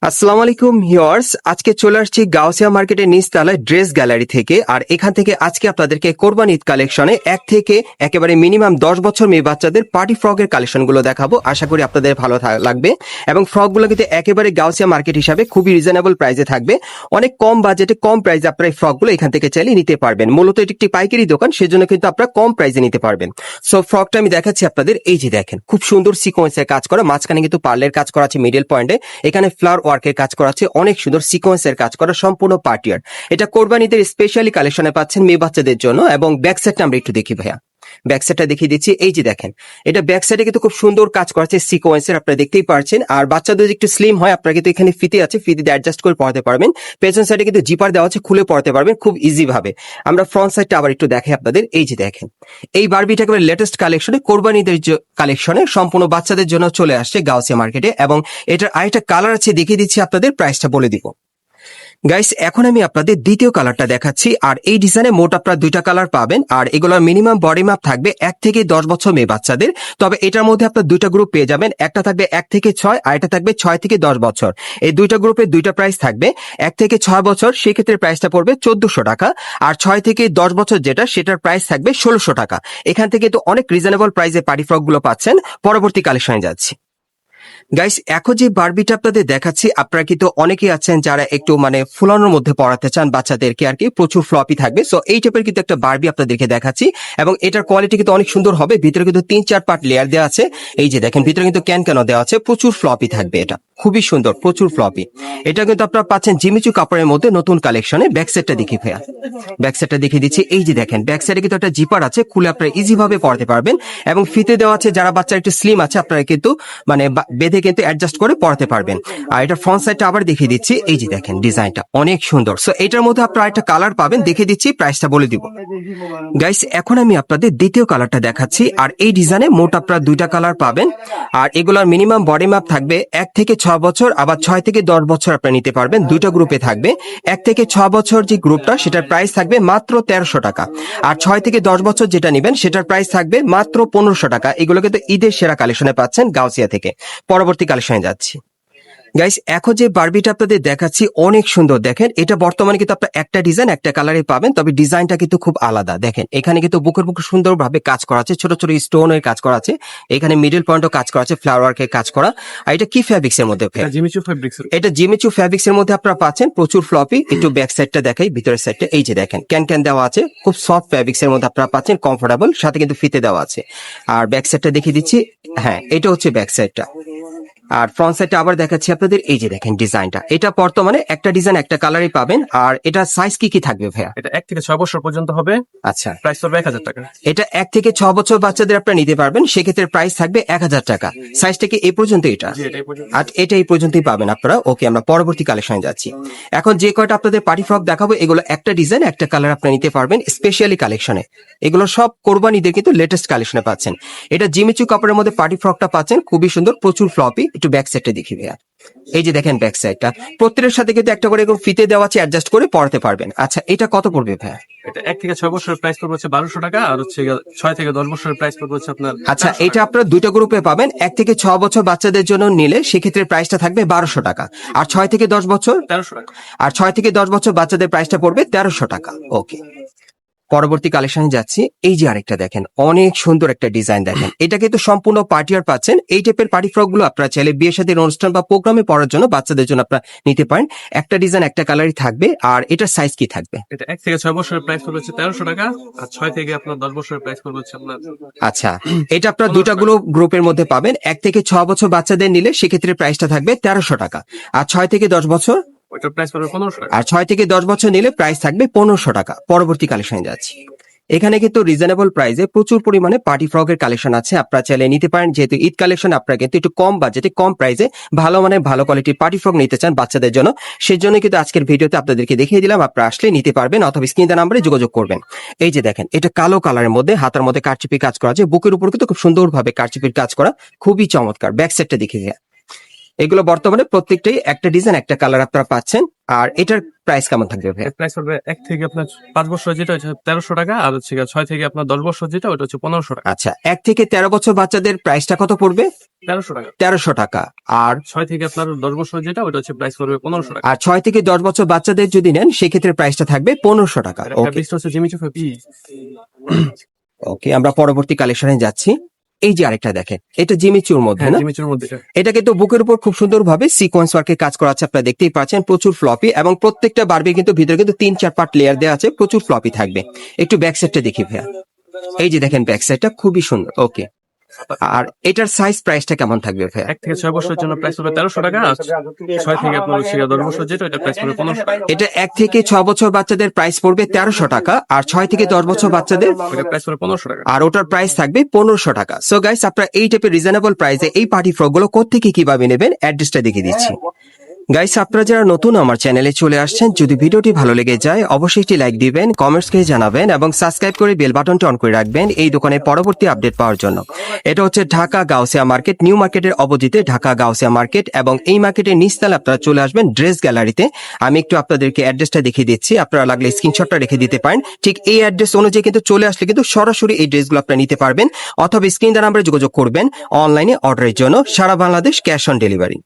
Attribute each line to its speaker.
Speaker 1: আসসালামু আলাইকুম ভিউয়ার্স, আজকে চলে আসছি গাউসিয়া মার্কেটের নিচতলায় ড্রেস গ্যালারি থেকে। আর এখান থেকে আজকে আপনাদেরকে কোরবানি ঈদ কালেকশনে এক থেকে একেবারে মিনিমাম 10 বছর মেয়ে বাচ্চাদের পার্টি ফ্রকের কালেকশনগুলো দেখাবো। আশা করি আপনাদের ভালো লাগবে এবং ফ্রকগুলো কিন্তু একেবারে গাউসিয়া মার্কেট হিসাবে খুবই রিজনেবল প্রাইসে থাকবে। অনেক কম বাজেটে কম প্রাইসে আপনারা এই ফ্রকগুলো এখান থেকে চাইলে নিতে পারবেন। মূলত এটি একটি পাইকারি দোকান, সেজন্য কিন্তু আপনারা কম প্রাইসে নিতে পারবেন। সো ফ্রকটা আমি দেখাচ্ছি আপনাদের। এই যে দেখেন, খুব সুন্দর সিকোয়েন্সের কাজ করা, মাঝখানে কিন্তু পার্লের কাজ করা আছে মিডল পয়েন্টে, এখানে ফ্লাওয়ার ওয়ার্কের কাজ করা আছে, অনেক সুন্দর সিকোয়েন্সের কাজ করা, সম্পূর্ণ পার্টিয়ার। এটা কোরবানিদের স্পেশালি কালেকশনে পাচ্ছেন মেয়ে বাচ্চাদের জন্য। এবং ব্যাক সাইডটা আমরা একটু দেখি ভাইয়া, ব্যাক সাইডটা দেখিয়ে দিচ্ছি। এই যে দেখেন, এটা ব্যাক সাইডে কিন্তু খুব সুন্দর কাজ করা আছে সিকোয়েন্সের, আপনারা দেখতেই পারছেন। আর বাচ্চাদের একটু স্লিম হয়, আপনারা কিন্তু এখানে ফিতে আছে, ফিতে দিয়ে অ্যাডজাস্ট করে পড়াতে পারবেন। পেছন সাইডে কিন্তু জিপার দেওয়া আছে, খুলে পড়াতে পারবেন খুব ইজি ভাবে। আমরা ফ্রন্ট সাইডটা আবার একটু দেখাই আপনাদের। এই যে দেখেন, এই বারবিটা একেবারে লেটেস্ট কালেকশনে, কোরবানিদের কালেকশনে সম্পূর্ণ বাচ্চাদের জন্য চলে আসছে গাউসিয়া মার্কেটে। এবং এটার আরেকটা কালার আছে, দেখিয়ে দিচ্ছি আপনাদের, প্রাইসটা বলে দিব। গাইস, এখন আমি আপনাদের দ্বিতীয় কালারটা দেখাচ্ছি। আর এই ডিজাইনে মোট আপনারা দুইটা কালার পাবেন। আর এগুলোর মিনিমাম বডি মাপ থাকবে 1 থেকে 10 বছর মেয়ে বাচ্চাদের। তবে এটার মধ্যে আপনার দুইটা গ্রুপ পেয়ে যাবেন, একটা থাকবে 1 থেকে 6 আর এটা থাকবে 6 থেকে 10 বছর। এই দুইটা গ্রুপের দুইটা প্রাইস থাকবে। 1 থেকে 6 বছর সেক্ষেত্রে প্রাইসটা পড়বে 1400 টাকা, আর 6 থেকে 10 বছর যেটা, সেটার প্রাইস থাকবে 1600 টাকা। এখান থেকে তো অনেক রিজনেবল প্রাইসে পার্টি ফ্রক গুলো পাচ্ছেন। পরবর্তী কালেকশনে যাচ্ছি। গাইস, এখন যে বারবিটা আপনাদের দেখাচ্ছি, আপনারা কিন্তু অনেকেই আছেন যারা একটু মানে ফুলানোর মধ্যে পড়াতে চান বাচ্চাদেরকে আর কি, প্রচুর ফ্লপি থাকবে। সো এই টাইপের কিন্তু একটা বারবি আপনাদেরকে দেখাচ্ছি। এবং এটার কোয়ালিটি কিন্তু অনেক সুন্দর হবে। ভিতরে কিন্তু 3-4 পার্ট লেয়ার দেওয়া আছে। এই যে দেখেন, ভিতরে কিন্তু ক্যান দেওয়া আছে, প্রচুর ফ্লপি থাকবে। এটা খুবই সুন্দর, প্রচুর ফ্লপি। এটা কিন্তু আপনারা পাচ্ছেন জিমিচু কাপড়ের মধ্যে নতুন কালেকশনে। ব্যাক সাইডটা দেখি ভাইয়া, ব্যাক সাইডটা দেখিয়ে দিচ্ছি। এই যে দেখেন, ব্যাক সাইডে কিন্তু একটা জিপার আছে, খুলে আপনারা ইজি ভাবে পড়াতে পারবেন। এবং ফিতে দেওয়া আছে, যারা বাচ্চা একটু স্লিম আছে আপনারা কিন্তু মানে বেঁধে কিন্তু অ্যাডজাস্ট করে পড়াতে পারবেন। আর এটা ফ্রন্ট সাইডটা আবার দেখিয়ে দিচ্ছি। এই যে দেখেন, ডিজাইনটা অনেক সুন্দর। সো এটার মধ্যে আপনারা একটা কালার পাবেন, দেখিয়ে দিচ্ছি, প্রাইসটা বলে দিব। গাইস, এখন আমি আপনাদের দ্বিতীয় কালারটা দেখাচ্ছি। আর এই ডিজাইনে মোট আপনারা দুইটা কালার পাবেন। আর এগুলোর মিনিমাম বডি মাপ থাকবে 1 থেকে 6 বছর, আবার 6 থেকে 10 বছর আপনারা নিতে পারবেন। দুইটা গ্রুপে থাকবে। 1 থেকে 6 বছর যে গ্রুপটা, সেটার প্রাইস থাকবে মাত্র 1300 টাকা। আর 6 থেকে 10 বছর যেটা নিবেন, সেটার প্রাইস থাকবে মাত্র 1500 টাকা। এগুলো কিন্তু ঈদের সেরা কালেকশনে পাচ্ছেন গাউসিয়া থেকে। পরবর্তী কালেকশনে যাচ্ছি। গাইস, এখন যে বারবিটা আপনাদের দেখাচ্ছি অনেক সুন্দর। দেখেন, এটা বর্তমানে কিন্তু আপনার একটা ডিজাইন একটা কালারে পাবেন, তবে ডিজাইনটা কিন্তু খুব আলাদা। দেখেন, এখানে কিন্তু বুকের সুন্দরভাবে কাজ করা আছে, ছোট ছোট স্টোনের কাজ করা আছে, এখানে মিডল পয়েন্টও কাজ করা আছে, ফ্লাওয়ার ওয়ার্কের কাজ করা। আর এটা কি ফ্যাব্রিক্স এর মধ্যে? এটা জিমিচু ফ্যাব্রিক্স এর মধ্যে আপনারা পাচ্ছেন, প্রচুর ফ্লপি। একটু ব্যাক সাইডটা দেখাই, ভিতরের সাইডটা। এই যে দেখেন, ক্যান দেওয়া আছে, খুব সফট ফ্যাব্রিক্স এর মধ্যে আপনারা পাচ্ছেন, কমফোর্টেবল, সাথে কিন্তু ফিতে দেওয়া আছে। আর ব্যাক সাইডটা দেখিয়ে দিচ্ছি। হ্যাঁ, এটা হচ্ছে ব্যাক সাইডটা। আর ফ্রন্ট সাইডটা আবার দেখাচ্ছি আপনাদের। এই যে দেখেন ডিজাইনটা, এটা বর্তমানে একটা ডিজাইন একটা কালারই পাবেন। আর এটা সাইজ কি থাকবে ভাইয়া?
Speaker 2: এটা 1 থেকে 6 বছর পর্যন্ত হবে।
Speaker 1: আচ্ছা,
Speaker 2: প্রাইস পড়বে 1000 টাকা।
Speaker 1: এটা 1 থেকে 6 বছর বাচ্চাদের আপনারা নিতে পারবেন, সেক্ষেত্রে প্রাইস থাকবে 1000 টাকা। সাইজটা কি এই পর্যন্ত? এটা
Speaker 2: জি, এটাই পর্যন্ত।
Speaker 1: আর এটা এই পর্যন্তই পাবেন আপনারা। ওকে, আমরা পরবর্তী কালেকশনে যাচ্ছি। এখন যে কয়টা আপনাদের পার্টি ফ্রক দেখাবো, এগুলো একটা ডিজাইন একটা কালার আপনারা নিতে পারবেন স্পেশালি কালেকশনে। এগুলো সব কোরবানিদের কিন্তু লেটেস্ট কালেকশনে পাচ্ছেন। এটা জিমিচু কাপড়ের মধ্যে পার্টি ফ্রকটা পাচ্ছেন, খুবই সুন্দর, প্রচুর ফ্লপি। একটু ব্যাক সাইডটা দেখি ভাইয়া। এই যে দেখেন, ব্যাক সাইডটা প্রত্যেকের সাথে কিন্তু একটা করে এরকম ফিতে দেওয়া আছে, অ্যাডজাস্ট করে পড়াতে পারবেন। আচ্ছা, এটা কত পড়বে ভাইয়া?
Speaker 2: এটা 1 থেকে 6 বছরের প্রাইস পড়বে হচ্ছে 1200 টাকা, আর হচ্ছে 6 থেকে 10 বছরের প্রাইস পড়বে হচ্ছে আপনার।
Speaker 1: আচ্ছা, এটা আপনারা দুইটা গ্রুপে পাবেন। 1 থেকে 6 বছর বাচ্চাদের জন্য নিলে সেক্ষেত্রে প্রাইসটা থাকবে 1200 টাকা। আর 6 থেকে 10 বছর
Speaker 2: 1300 টাকা।
Speaker 1: আর 6 থেকে 10 বছর বাচ্চাদের প্রাইসটা পড়বে 1300 টাকা। ওকে, পরবর্তী কালেকশনে যাচ্ছি। এই যে আরেকটা দেখেন, অনেক সুন্দর একটা ডিজাইন। দেখেন, এটা কিন্তু সম্পূর্ণ পার্টিয়ার পাচ্ছেন। এই টাইপের পার্টি ফ্রক গুলো আপনারা চাইলে বিয়ে শাদীর অনুষ্ঠান বা প্রোগ্রামে পড়ার জন্য বাচ্চাদের জন্য আপনারা নিতে পারেন। একটা ডিজাইন একটা কালারই থাকবে। আর এটার সাইজ কি থাকবে?
Speaker 2: এটা 1 থেকে 6 বছরের প্রাইস পড়বে হচ্ছে 1300 টাকা, আর 6 থেকে আপনার 10 বছরের প্রাইস পড়বে হচ্ছে আপনার।
Speaker 1: আচ্ছা, এটা আপনার দুটা গ্রুপের মধ্যে পাবেন। 1 থেকে 6 বছর বাচ্চাদের নিলে সেক্ষেত্রে প্রাইসটা থাকবে 1300 টাকা। আর 6 থেকে 10 বছর
Speaker 2: ওইটার প্রাইস পড়বে 1500 টাকা।
Speaker 1: আর 6 থেকে 10 বছর নিলে প্রাইস থাকবে 1500 টাকা। পরবর্তী কালেকশনে যাচ্ছি। এখানে কিন্তু রিজনেবল প্রাইসে প্রচুর পরিমাণে পার্টি ফ্রকের কালেকশন আছে, আপনারা চাইলে নিতে পারেন। যেহেতু ঈদ কালেকশন, আপনারা কিন্তু একটু কম বাজেটে কম প্রাইসে ভালো মানের ভালো কোয়ালিটির পার্টি ফ্রক নিতে চান বাচ্চাদের জন্য, সেজন্য কিন্তু আজকের ভিডিওতে আপনাদেরকে দেখিয়ে দিলাম। আপনারা আসলে নিতে পারবেন অথবা স্ক্রিন দেওয়া নাম্বারে যোগাযোগ করবেন। এই যে দেখেন, এটা কালো কালারের মধ্যে হাতার মধ্যে কারচুপি কাজ করা আছে, বুকের উপর কিন্তু খুব সুন্দরভাবে কারচুপির কাজ করা, খুবই চমৎকার। ব্যাক সাইডটা দেখে যায়। এগুলো বর্তমানে প্রত্যেকটাই একটা ডিজাইন একটা কালার আপনারা পাচ্ছেন। আর এটার প্রাইস কেমন থাকবে ভাইয়া?
Speaker 2: প্রাইস পড়বে 1 থেকে আপনার 5 বছর যেটা হচ্ছে 1300 টাকা, আর হচ্ছে 6 থেকে আপনার 10 বছর যেটা ওটা হচ্ছে 1500 টাকা।
Speaker 1: আচ্ছা, 1 থেকে 13 বছর বাচ্চাদের প্রাইসটা কত পড়বে?
Speaker 2: 1300 টাকা।
Speaker 1: 1300 টাকা। আর
Speaker 2: 6 থেকে আপনার 10 বছর যেটা ওটা হচ্ছে প্রাইস পড়বে 1500 টাকা।
Speaker 1: 6 থেকে 10 বছর বাচ্চাদের যদি নেন সেক্ষেত্রে প্রাইসটা থাকবে 1500 টাকা।
Speaker 2: আর একটা
Speaker 1: ওকে
Speaker 2: পিসটা হচ্ছে জিমি চুফে পি।
Speaker 1: ওকে, আমরা পরবর্তী কালেকশনে যাচ্ছি। এই যে আরেকটা দেখেন, এটা জিমিচুর মধ্যে
Speaker 2: হ্যাঁ,
Speaker 1: না?
Speaker 2: জিমি চুর মধ্যে এটা।
Speaker 1: এটা কিন্তু বুকের উপর খুব সুন্দরভাবে সিকোয়েন্স ওয়ার্কের কাজ করা আছে, আপনারা দেখতেই পাচ্ছেন। প্রচুর ফ্লপি এবং প্রত্যেকটা বারবি কিন্তু ভিতরে কিন্তু 3-4 পার্ট লেয়ার দেওয়া আছে, প্রচুর ফ্লপি থাকবে। একটু ব্যাক সাইডটা দেখি ভাইয়া। এই যে দেখেন ব্যাক সাইডটা খুবই সুন্দর। ওকে, আর এটার সাইজ প্রাইসটা কেমন থাকবে ভাইয়া?
Speaker 2: 1 থেকে 6 বছরের জন্য প্রাইস পড়বে 1300 টাকা, আর 6 থেকে আপনার হচ্ছে 10 বছর যেটা এটা প্রাইস পড়বে 1500 টাকা।
Speaker 1: এটা 1 থেকে 6 বছর বাচ্চাদের প্রাইস পড়বে 1300 টাকা, আর 6 থেকে 10 বছর বাচ্চাদের
Speaker 2: ওটা প্রাইস পড়বে 1500 টাকা।
Speaker 1: আর ওটার প্রাইস থাকবে 1500 টাকা। সো গাইস, আপনারা এই টাইপের রিজনেবল প্রাইসে এই পার্টি ফ্রক গুলো কোত্থেকে কিভাবে নেবেন অ্যাড্রেসটা দেখিয়ে দিচ্ছি। গাইস, আপনারা যারা নতুন আমার চ্যানেলে চলে আসছেন, যদি ভিডিওটি ভালো লেগে যায় অবশ্যই একটি লাইক দিবেন, কমেন্টস করে জানাবেন এবং সাবস্ক্রাইব করে বেল বাটনটি অন করে রাখবেন এই দোকানের পরবর্তী আপডেট পাওয়ার জন্য। এটা হচ্ছে ঢাকা গাউসিয়া মার্কেট, নিউ মার্কেটের অপোজিটে ঢাকা গাউসিয়া মার্কেট, এবং এই মার্কেটের নিচতলা আপনারা চলে আসবেন ড্রেস গ্যালারিতে। আমি একটু আপনাদেরকে অ্যাড্রেসটা দেখিয়ে দিচ্ছি, আপনারা লাগলে স্ক্রিনশটটা রেখে দিতে পারেন। ঠিক এই অ্যাড্রেস অনুযায়ী কিন্তু চলে আসলে কিন্তু সরাসরি এই ড্রেসগুলো আপনারা নিতে পারবেন, অথবা স্ক্রিন নাম্বারে যোগাযোগ করবেন অনলাইনে অর্ডারের জন্য। সারা বাংলাদেশ ক্যাশ অন ডেলিভারি।